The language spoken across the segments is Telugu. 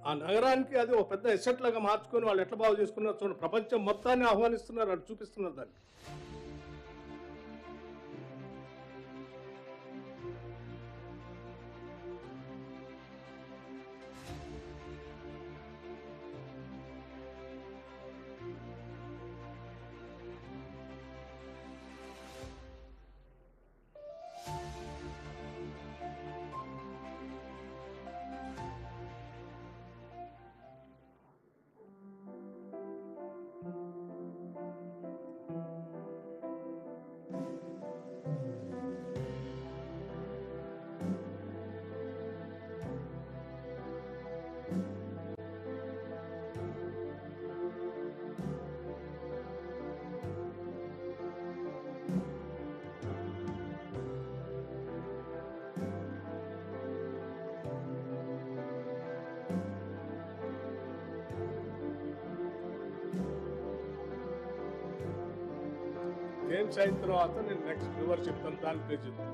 ఆ నగరానికి అది ఒక పెద్ద ఎసెట్ లాగా మార్చుకొని వాళ్ళు ఎట్లా బాగు చేసుకున్నారు చూడండి. ప్రపంచం మొత్తాన్ని ఆహ్వానిస్తున్నారు, అటు చూపిస్తున్నారు దాన్ని. గేమ్స్ అయిన తర్వాత నేను నెక్స్ట్ రివర్ చెప్తాను, దాని ప్లే చేద్దాం.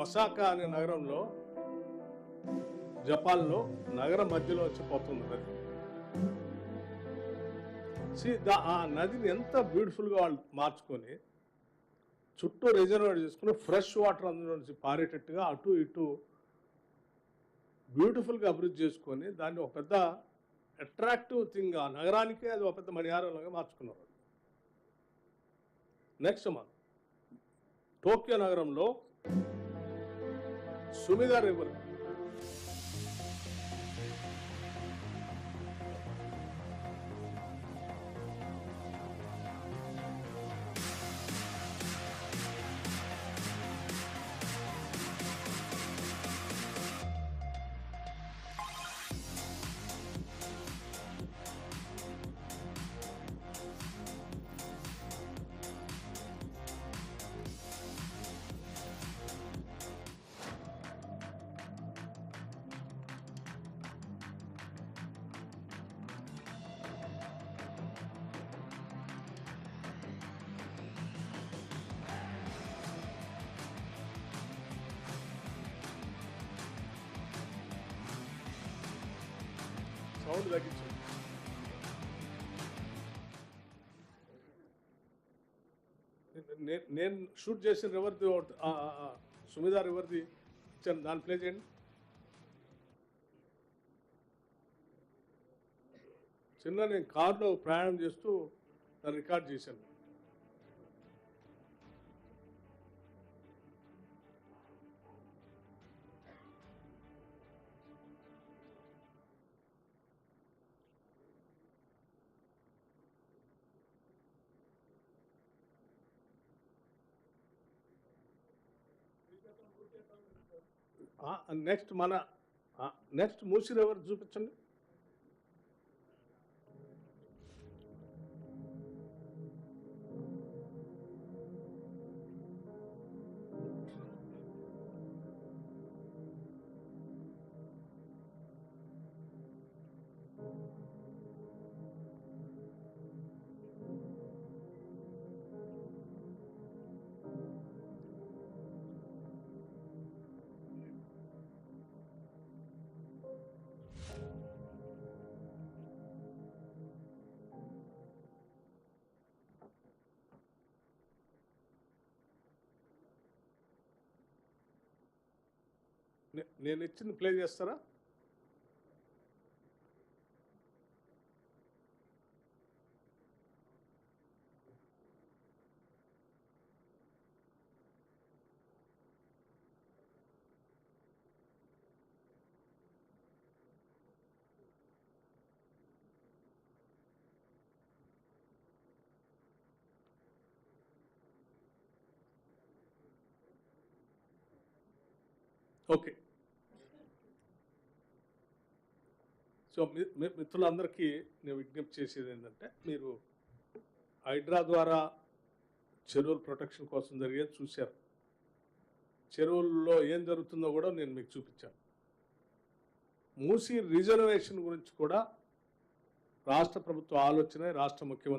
ఒసాకా అనే నగరంలో, జపాన్లో నగరం మధ్యలో వచ్చి పోతుంది నది. ఆ నదిని ఎంత బ్యూటిఫుల్గా వాళ్ళు మార్చుకొని చుట్టూ రిజర్వాయర్ చేసుకుని ఫ్రెష్ వాటర్ అందులో నుంచి పారేటట్టుగా అటు ఇటు బ్యూటిఫుల్గా అభివృద్ధి చేసుకొని దాన్ని ఒక పెద్ద అట్రాక్టివ్ థింగ్, ఆ నగరానికే అది ఒక పెద్ద మణిహారంలాగా మార్చుకున్నారు. నెక్స్ట్ మన టోక్యో నగరంలో సుమిదా రివర్, సౌండ్ తగ్గించండి. నేను షూట్ చేసిన రివర్ది సుమిదా రివర్ది ఇచ్చాను, దాన్ని ప్లే చేయండి. చిన్న నేను కారులో ప్రయాణం చేస్తూ దాన్ని రికార్డ్ చేశాను. నెక్స్ట్ మూసీ రివర్ చూపించండి. నేను ఇచ్చింది ప్లే చేస్తారా? ఓకే. సో మిత్రులందరికీ నేను విజ్ఞప్తి చేసేది ఏంటంటే, మీరు హైడ్రా ద్వారా చెరువుల ప్రొటెక్షన్ కోసం జరిగేది చూశారు. చెరువుల్లో ఏం జరుగుతుందో కూడా నేను మీకు చూపించాను. మూసీ రిజర్వేషన్ గురించి కూడా రాష్ట్ర ప్రభుత్వ ఆలోచన, రాష్ట్ర ముఖ్యమంత్రి